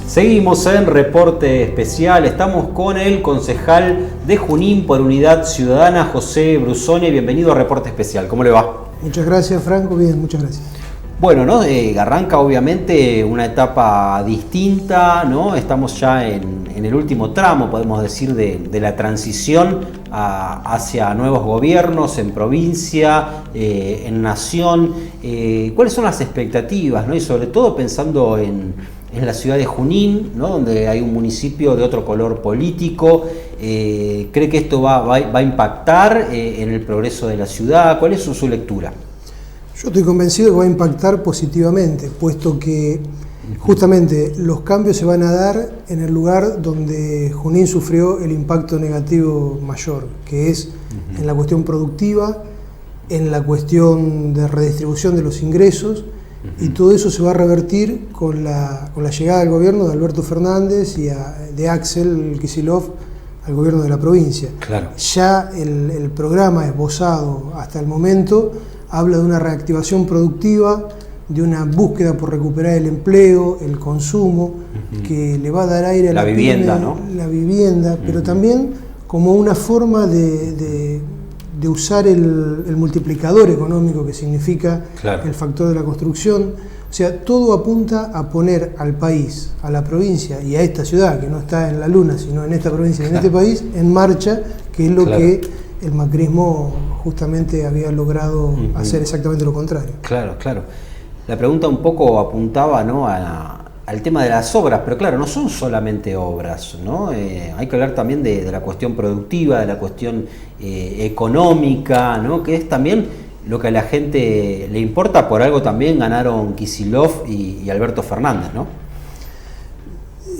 Seguimos en Reporte Especial, estamos con el concejal de Junín por Unidad Ciudadana, José Brusoni. Bienvenido a Reporte Especial, ¿cómo le va? Muchas gracias, Franco, bien, muchas gracias. Bueno, ¿no? Arranca obviamente una etapa distinta, ¿no? Estamos ya en el último tramo, podemos decir, de la transición hacia nuevos gobiernos en provincia, en nación. ¿Cuáles son las expectativas, ¿no? Y sobre todo pensando en la ciudad de Junín, ¿no? Donde hay un municipio de otro color político. ¿Cree que esto va a impactar en el progreso de la ciudad? ¿Cuál es su lectura? Yo estoy convencido que va a impactar positivamente, puesto que justamente los cambios se van a dar en el lugar donde Junín sufrió el impacto negativo mayor, que es en la cuestión productiva, en la cuestión de redistribución de los ingresos, y todo eso se va a revertir con la llegada del gobierno de Alberto Fernández y de Axel Kicillof al gobierno de la provincia. Claro. Ya el programa esbozado hasta el momento habla de una reactivación productiva, de una búsqueda por recuperar el empleo, el consumo, que le va a dar aire a la vivienda, pyme, ¿no? La vivienda, pero también como una forma de usar el multiplicador económico que significa el factor de la construcción. O sea, todo apunta a poner al país, a la provincia y a esta ciudad, que no está en la luna, sino en esta provincia y en este país, en marcha, que es lo que el macrismo justamente había logrado hacer exactamente lo contrario. Claro, claro. La pregunta un poco apuntaba, ¿no?, al tema de las obras, pero claro, no son solamente obras, ¿no? Hay que hablar también de la cuestión productiva, de la cuestión económica, ¿no?, que es también lo que a la gente le importa. Por algo también ganaron Kicillof y Alberto Fernández, ¿no?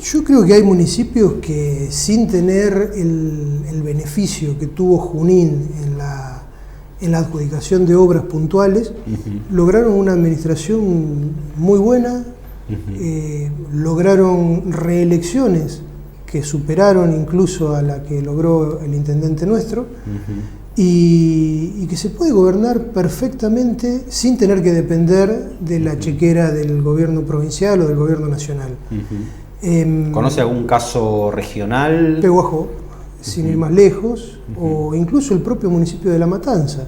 Yo creo que hay municipios que, sin tener el beneficio que tuvo Junín en la adjudicación de obras puntuales, lograron una administración muy buena, lograron reelecciones que superaron incluso a la que logró el intendente nuestro, y que se puede gobernar perfectamente sin tener que depender de la chequera del gobierno provincial o del gobierno nacional. ¿Conoce algún caso regional? Pehuajó, sin ir más lejos, o incluso el propio municipio de La Matanza,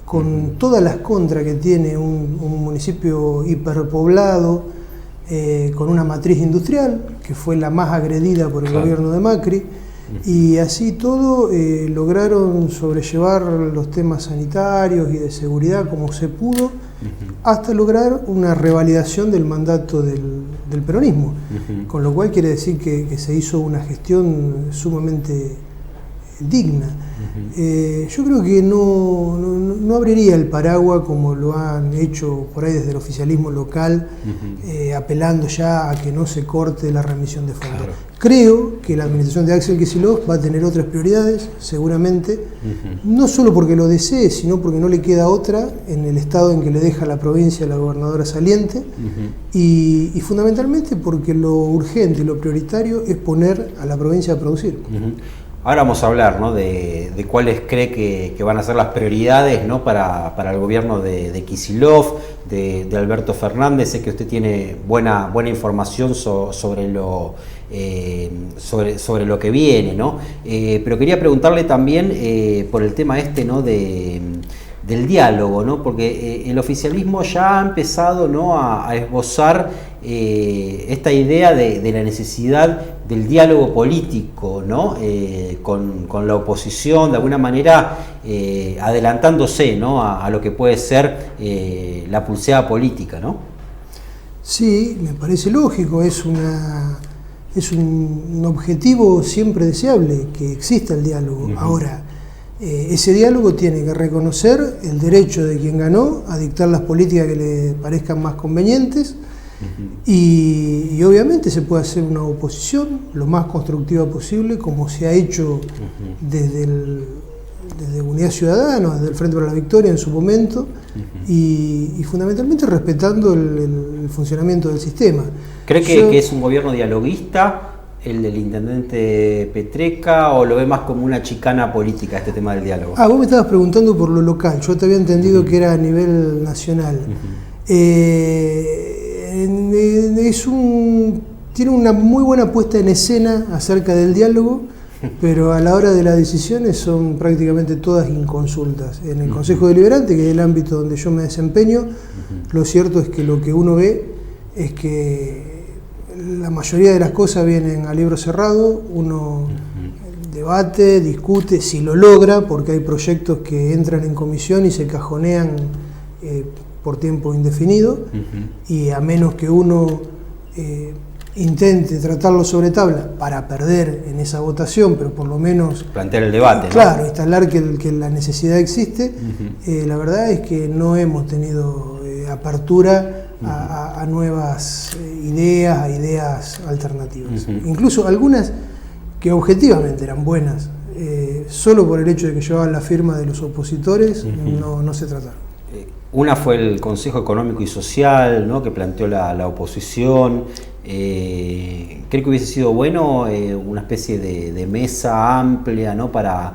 con todas las contras que tiene un municipio hiperpoblado, con una matriz industrial, que fue la más agredida por el gobierno de Macri, y así todo lograron sobrellevar los temas sanitarios y de seguridad como se pudo, hasta lograr una revalidación del mandato del peronismo, con lo cual quiere decir que se hizo una gestión sumamente digna. Yo creo que no abriría el paraguas como lo han hecho por ahí desde el oficialismo local, apelando ya a que no se corte la remisión de fondos. Creo que la administración de Axel Kicillof va a tener otras prioridades, seguramente, no solo porque lo desee, sino porque no le queda otra en el estado en que le deja la provincia la gobernadora saliente, y fundamentalmente porque lo urgente y lo prioritario es poner a la provincia a producir. Ahora vamos a hablar, ¿no?, de cuáles cree que van a ser las prioridades, ¿no?, para el gobierno de Kicillof, de Alberto Fernández. Sé que usted tiene buena información sobre lo que viene, ¿no? Pero quería preguntarle también por el tema ¿no?, del diálogo, ¿no? Porque el oficialismo ya ha empezado, ¿no?, a esbozar esta idea de la necesidad del diálogo político, ¿no?, con la oposición, de alguna manera adelantándose, ¿no?, a lo que puede ser la pulseada política, ¿no? Sí, me parece lógico, es un objetivo siempre deseable que exista el diálogo. Ahora, ese diálogo tiene que reconocer el derecho de quien ganó a dictar las políticas que le parezcan más convenientes, y obviamente se puede hacer una oposición lo más constructiva posible, como se ha hecho desde Unidad Ciudadana, desde el Frente para la Victoria en su momento, y fundamentalmente respetando el funcionamiento del sistema. ¿Cree que es un gobierno dialoguista el del intendente Petreca, o lo ve más como una chicana política este tema del diálogo? Vos me estabas preguntando por lo local, yo te había entendido que era a nivel nacional. Es un tiene una muy buena puesta en escena acerca del diálogo, pero a la hora de las decisiones son prácticamente todas inconsultas. En el Consejo Deliberante, que es el ámbito donde yo me desempeño, lo cierto es que lo que uno ve es que la mayoría de las cosas vienen a libro cerrado, uno debate, discute, si lo logra, porque hay proyectos que entran en comisión y se cajonean por tiempo indefinido, y a menos que uno intente tratarlo sobre tabla para perder en esa votación, pero por lo menos plantear el debate, claro, ¿no? instalar que la necesidad existe. La verdad es que no hemos tenido apertura a nuevas ideas, a ideas alternativas. Incluso algunas que objetivamente eran buenas, solo por el hecho de que llevaban la firma de los opositores, no se trataron. Una fue el Consejo Económico y Social, ¿no?, que planteó la oposición. Creo que hubiese sido bueno una especie de mesa amplia, ¿no?, para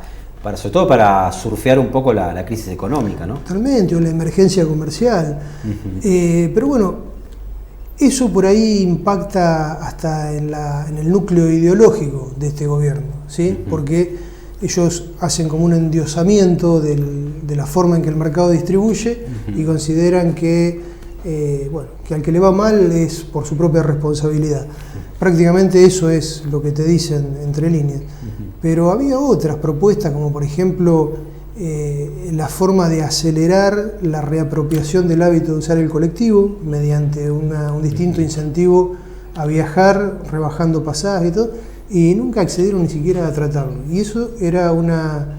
sobre todo para surfear un poco la crisis económica, ¿no? Totalmente, o la emergencia comercial. Pero bueno, eso por ahí impacta hasta en el núcleo ideológico de este gobierno, ¿sí? Porque ellos hacen como un endiosamiento de la forma en que el mercado distribuye y consideran que al que le va mal es por su propia responsabilidad. Prácticamente eso es lo que te dicen entre líneas. Pero había otras propuestas, como por ejemplo la forma de acelerar la reapropiación del hábito de usar el colectivo mediante un distinto incentivo a viajar, rebajando pasajes y todo, y nunca accedieron ni siquiera a tratarlo. Y eso era una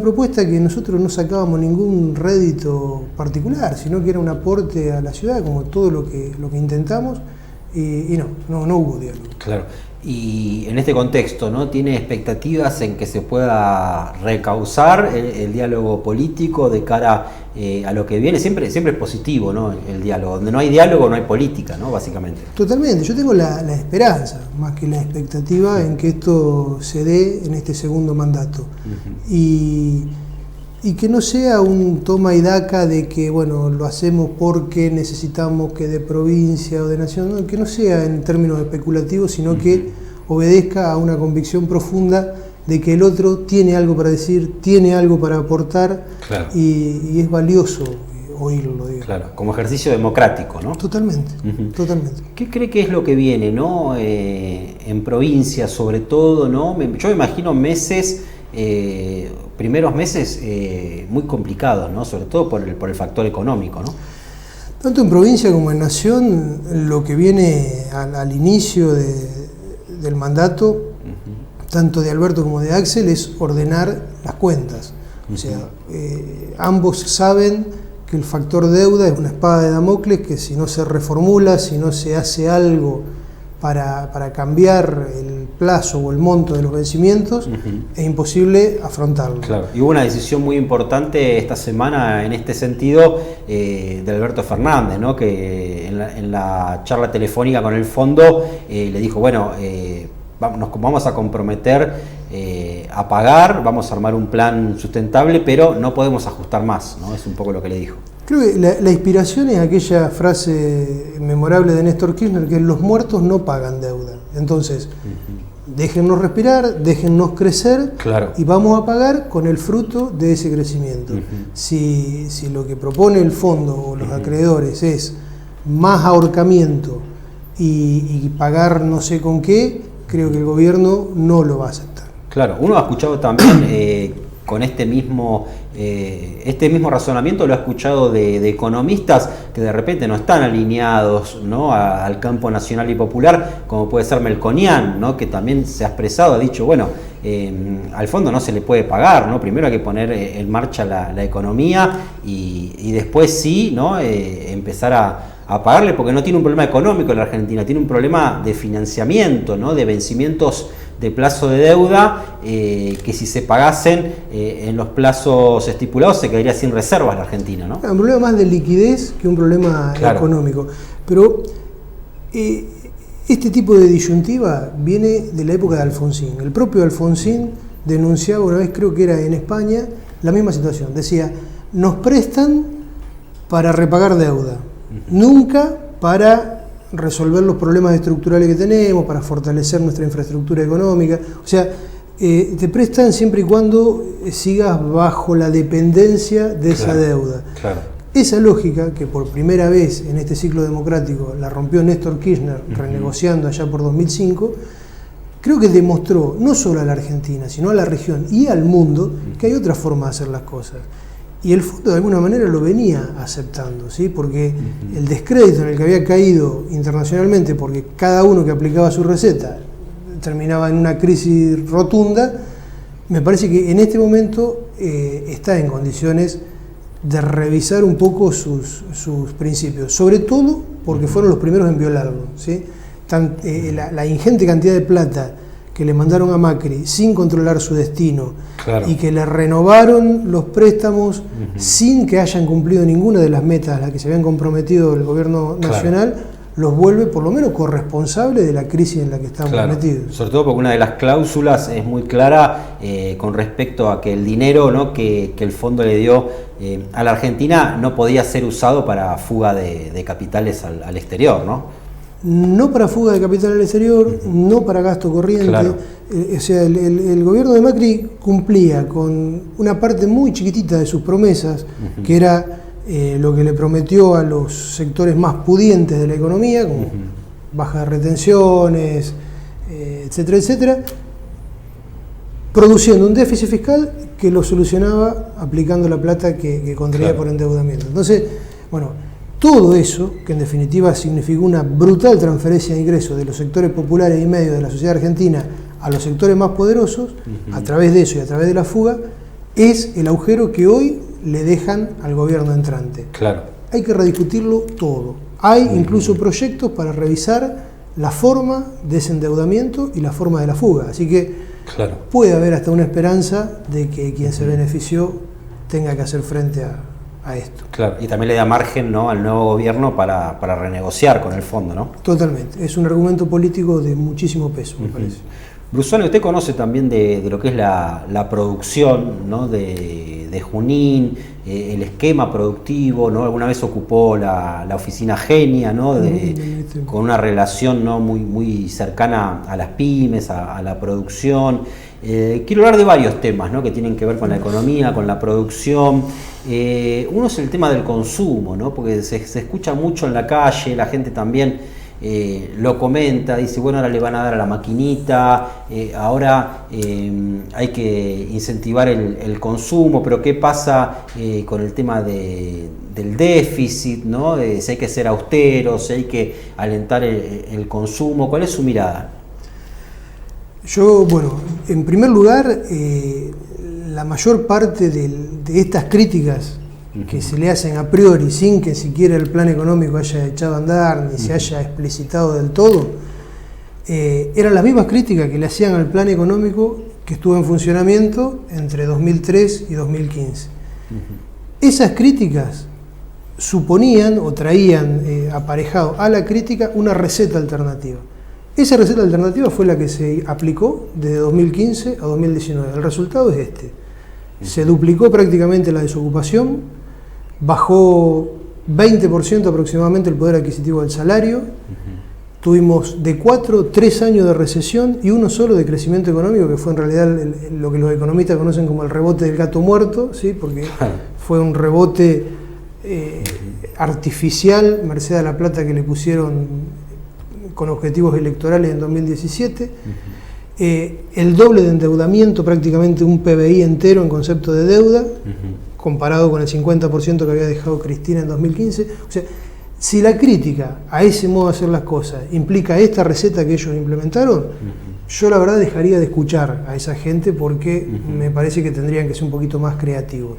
propuesta que nosotros no sacábamos ningún rédito particular, sino que era un aporte a la ciudad, como todo lo que intentamos, y no hubo diálogo. Claro. Y en este contexto, ¿no?, ¿tiene expectativas en que se pueda recauzar el diálogo político de cara a lo que viene? Siempre es positivo, ¿no?, el diálogo. Donde no hay diálogo no hay política, ¿no?, básicamente. Totalmente. Yo tengo la esperanza, más que la expectativa, en que esto se dé en este segundo mandato. Y que no sea un toma y daca de que, bueno, lo hacemos porque necesitamos que de provincia o de nación, no, que no sea en términos especulativos, sino que obedezca a una convicción profunda de que el otro tiene algo para decir, tiene algo para aportar, claro, y es valioso oírlo, digamos. Claro, como ejercicio democrático, ¿no? Totalmente, totalmente. ¿Qué cree que es lo que viene, ¿no?, en provincia sobre todo, ¿no? Yo me imagino primeros meses muy complicados, ¿no?, sobre todo por el factor económico, ¿no? Tanto en provincia como en nación, lo que viene al inicio del mandato, tanto de Alberto como de Axel, es ordenar las cuentas. O sea, ambos saben que el factor deuda es una espada de Damocles, que si no se reformula, si no se hace algo para cambiar el plazo o el monto de los vencimientos, es imposible afrontarlo. Claro. Y hubo una decisión muy importante esta semana en este sentido de Alberto Fernández, ¿no?, que en la charla telefónica con el fondo le dijo, bueno, nos vamos a comprometer a pagar, vamos a armar un plan sustentable, pero no podemos ajustar más, ¿no? Es un poco lo que le dijo. Creo que la inspiración es aquella frase memorable de Néstor Kirchner, que los muertos no pagan deuda. Entonces, déjennos respirar, déjennos crecer, claro, y vamos a pagar con el fruto de ese crecimiento. Si lo que propone el fondo o los acreedores es más ahorcamiento y pagar no sé con qué, creo que el gobierno no lo va a aceptar. Claro, uno ha escuchado también con este mismo razonamiento, lo ha escuchado de economistas que de repente no están alineados, ¿no?, al campo nacional y popular, como puede ser Melconian, ¿no?, que también se ha expresado, ha dicho, bueno, al fondo no se le puede pagar, ¿no?, primero hay que poner en marcha la economía y después sí, ¿no?, empezar a pagarle, porque no tiene un problema económico la Argentina, tiene un problema de financiamiento, ¿no?, de vencimientos de plazo de deuda, que si se pagasen en los plazos estipulados se quedaría sin reservas la Argentina, ¿no? Un problema más de liquidez que un problema, claro, económico. Pero este tipo de disyuntiva viene de la época de Alfonsín. El propio Alfonsín denunciaba una vez, creo que era en España, la misma situación. Decía, nos prestan para repagar deuda, nunca para resolver los problemas estructurales que tenemos, para fortalecer nuestra infraestructura económica. O sea, te prestan siempre y cuando sigas bajo la dependencia de esa deuda. Claro. Esa lógica, que por primera vez en este ciclo democrático la rompió Néstor Kirchner renegociando allá por 2005, creo que demostró no solo a la Argentina, sino a la región y al mundo que hay otra forma de hacer las cosas. Y el fondo de alguna manera lo venía aceptando, ¿sí? Porque el descrédito en el que había caído internacionalmente, porque cada uno que aplicaba su receta terminaba en una crisis rotunda, me parece que en este momento está en condiciones de revisar un poco sus principios, sobre todo porque fueron los primeros en violarlo, ¿sí? La ingente cantidad de plata que le mandaron a Macri sin controlar su destino, y que le renovaron los préstamos sin que hayan cumplido ninguna de las metas a las que se habían comprometido el gobierno nacional, los vuelve por lo menos corresponsables de la crisis en la que estamos metidos. Sobre todo porque una de las cláusulas es muy clara con respecto a que el dinero, ¿no?, que el fondo le dio a la Argentina no podía ser usado para fuga de capitales al exterior, ¿no? No para fuga de capital al exterior, no para gasto corriente. O sea, el gobierno de Macri cumplía con una parte muy chiquitita de sus promesas, que era lo que le prometió a los sectores más pudientes de la economía, como baja de retenciones, etcétera, etcétera, produciendo un déficit fiscal que lo solucionaba aplicando la plata que contraía por endeudamiento. Entonces, bueno, todo eso, que en definitiva significó una brutal transferencia de ingresos de los sectores populares y medios de la sociedad argentina a los sectores más poderosos, a través de eso y a través de la fuga, es el agujero que hoy le dejan al gobierno entrante. Hay que rediscutirlo todo. Hay incluso proyectos para revisar la forma de ese endeudamiento y la forma de la fuga. Así que puede haber hasta una esperanza de que quien se benefició tenga que hacer frente a esto. Y también le da margen, ¿no?, al nuevo gobierno para renegociar con el fondo, ¿no? Totalmente. Es un argumento político de muchísimo peso, me parece. Brusone, usted conoce también de lo que es la producción, ¿no?, de Junín, el esquema productivo, ¿no? Alguna vez ocupó la oficina Genia, ¿no?, con una relación, ¿no?, muy cercana a las pymes, a la producción. Quiero hablar de varios temas, ¿no?, que tienen que ver con la economía, con la producción. Uno es el tema del consumo, ¿no?, porque se escucha mucho en la calle, la gente también lo comenta, dice, bueno, ahora le van a dar a la maquinita, ahora hay que incentivar el consumo, pero ¿qué pasa con el tema del déficit, ¿no?, si hay que ser austeros, si hay que alentar el consumo? ¿Cuál es su mirada? Yo, bueno, en primer lugar, la mayor parte de estas críticas que se le hacen a priori, sin que siquiera el plan económico haya echado a andar, ni se haya explicitado del todo, eran las mismas críticas que le hacían al plan económico que estuvo en funcionamiento entre 2003 y 2015. Esas críticas suponían o traían aparejado a la crítica una receta alternativa. Esa receta alternativa fue la que se aplicó desde 2015 a 2019. El resultado es este. Se duplicó prácticamente la desocupación, bajó 20% aproximadamente el poder adquisitivo del salario, tuvimos de 3 años de recesión y uno solo de crecimiento económico, que fue en realidad lo que los economistas conocen como el rebote del gato muerto, ¿sí? Porque fue un rebote artificial, merced a la plata que le pusieron con objetivos electorales en 2017, el doble de endeudamiento, prácticamente un PBI entero en concepto de deuda, comparado con el 50% que había dejado Cristina en 2015. O sea, si la crítica a ese modo de hacer las cosas implica esta receta que ellos implementaron, yo la verdad dejaría de escuchar a esa gente, porque me parece que tendrían que ser un poquito más creativos.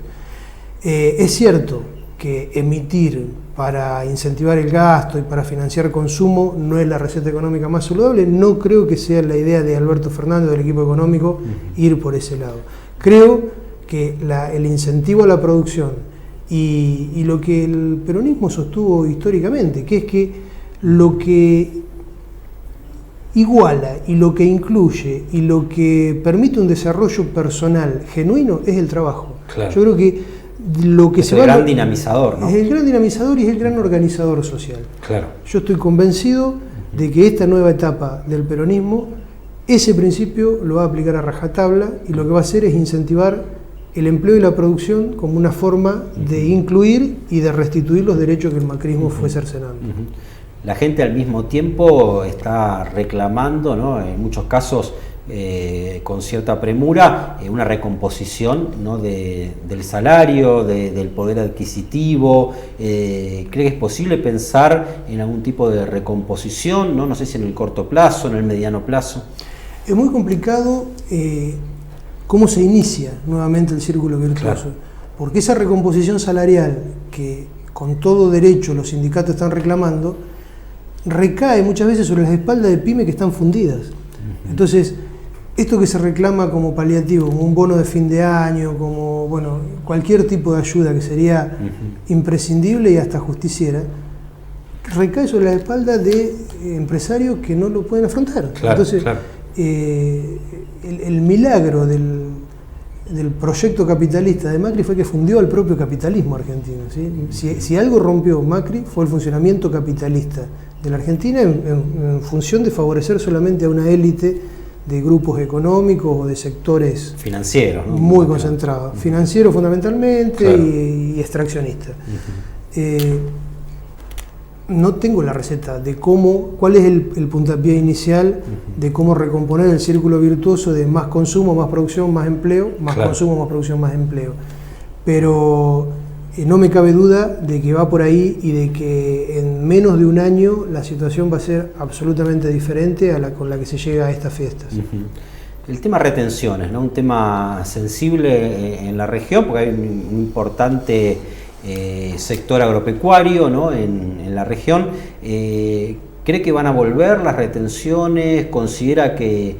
Es cierto que emitir para incentivar el gasto y para financiar consumo no es la receta económica más saludable. No creo que sea la idea de Alberto Fernández, del equipo económico, ir por ese lado. Creo que el incentivo a la producción y lo que el peronismo sostuvo históricamente, que es que lo que iguala y lo que incluye y lo que permite un desarrollo personal genuino es el trabajo. Yo creo que lo que es el gran dinamizador, ¿no? Es el gran dinamizador y es el gran organizador social. Claro. Yo estoy convencido de que esta nueva etapa del peronismo, ese principio lo va a aplicar a rajatabla y lo que va a hacer es incentivar el empleo y la producción como una forma de incluir y de restituir los derechos que el macrismo fue cercenando. La gente al mismo tiempo está reclamando, ¿no?, en muchos casos con cierta premura, una recomposición, ¿no?, del salario, del poder adquisitivo. ¿Cree que es posible pensar en algún tipo de recomposición? No sé si en el corto plazo, en el mediano plazo. Es muy complicado cómo se inicia nuevamente el círculo virtuoso, claro, porque esa recomposición salarial que con todo derecho los sindicatos están reclamando, recae muchas veces sobre las espaldas de pymes que están fundidas. Entonces, esto que se reclama como paliativo, como un bono de fin de año, como cualquier tipo de ayuda que sería imprescindible y hasta justiciera, recae sobre las espaldas de empresarios que no lo pueden afrontar. Claro, entonces, claro. El milagro del proyecto capitalista de Macri fue que fundió al propio capitalismo argentino, ¿sí? Si algo rompió Macri fue el funcionamiento capitalista de la Argentina en función de favorecer solamente a una élite de grupos económicos o de sectores financieros, ¿no?, muy concentrados, financieros fundamentalmente, claro, y extraccionistas. No tengo la receta de cuál es el puntapié inicial de cómo recomponer el círculo virtuoso de más consumo, más producción, más empleo, más claro, consumo, más producción, más empleo. Pero no me cabe duda de que va por ahí y de que en menos de un año la situación va a ser absolutamente diferente a con la que se llega a estas fiestas. El tema retenciones, ¿no?, un tema sensible en la región, porque hay un importante sector agropecuario, ¿no?, en la región. ¿Cree que van a volver las retenciones? ¿Considera que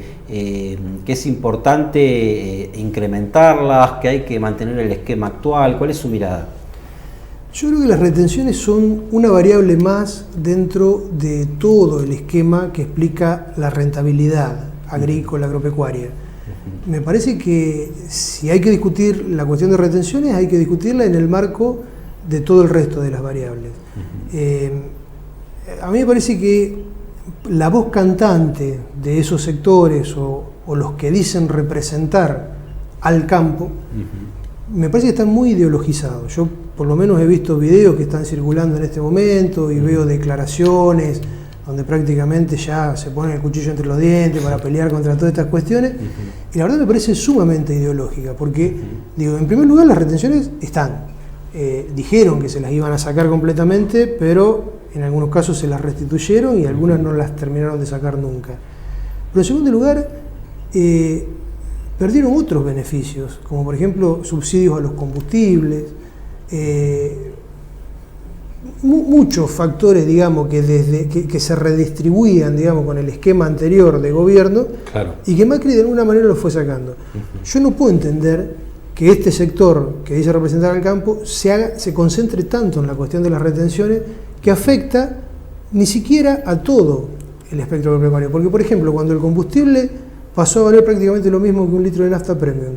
es importante incrementarlas, que hay que mantener el esquema actual? ¿Cuál es su mirada? Yo creo que las retenciones son una variable más dentro de todo el esquema que explica la rentabilidad agrícola, agropecuaria. Me parece que si hay que discutir la cuestión de retenciones, hay que discutirla en el marco de todo el resto de las variables. A mí me parece que la voz cantante de esos sectores o los que dicen representar al campo, me parece que están muy ideologizados. Yo por lo menos he visto videos que están circulando en este momento y veo declaraciones donde prácticamente ya se ponen el cuchillo entre los dientes para pelear contra todas estas cuestiones, y la verdad me parece sumamente ideológica, porque, digo, en primer lugar las retenciones están, dijeron que se las iban a sacar completamente, pero en algunos casos se las restituyeron y algunas no las terminaron de sacar nunca. Pero en segundo lugar, perdieron otros beneficios, como por ejemplo subsidios a los combustibles, muchos factores, digamos, que se redistribuían, digamos, con el esquema anterior de gobierno, claro, y que Macri de alguna manera lo fue sacando. Yo no puedo entender que este sector que dice representar al campo se concentre tanto en la cuestión de las retenciones que afecta ni siquiera a todo el espectro agropecuario. Porque, por ejemplo, cuando el combustible pasó a valer prácticamente lo mismo que un litro de nafta premium,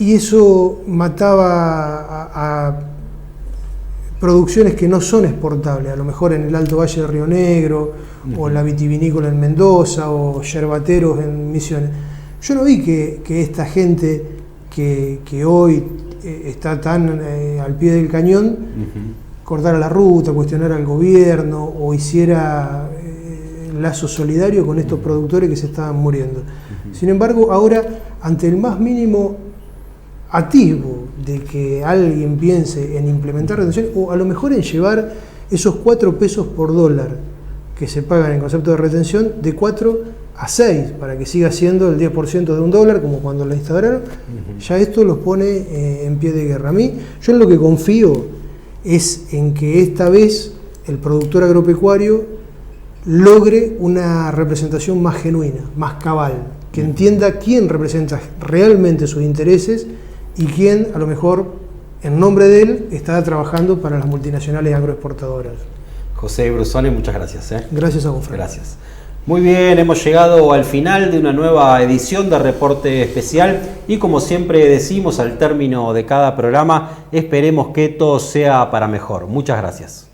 y eso mataba a producciones que no son exportables, a lo mejor en el Alto Valle de Río Negro, o la vitivinícola en Mendoza, o yerbateros en Misiones. Yo no vi que esta gente que hoy está tan al pie del cañón, cortara la ruta, cuestionara al gobierno, o hiciera lazo solidario con estos productores que se estaban muriendo. Sin embargo, ahora, ante el más mínimo atisbo de que alguien piense en implementar retenciones, o a lo mejor en llevar esos 4 pesos por dólar que se pagan en concepto de retención, de 4 a 6, para que siga siendo el 10% de un dólar, como cuando la instauraron, ya esto los pone en pie de guerra. A mí, yo en lo que confío es en que esta vez el productor agropecuario logre una representación más genuina, más cabal, que entienda quién representa realmente sus intereses y quién, a lo mejor, en nombre de él, está trabajando para las multinacionales agroexportadoras. José Brusone, muchas gracias. Gracias a vos, Frank. Gracias. Muy bien, hemos llegado al final de una nueva edición de Reporte Especial y como siempre decimos al término de cada programa, esperemos que todo sea para mejor. Muchas gracias.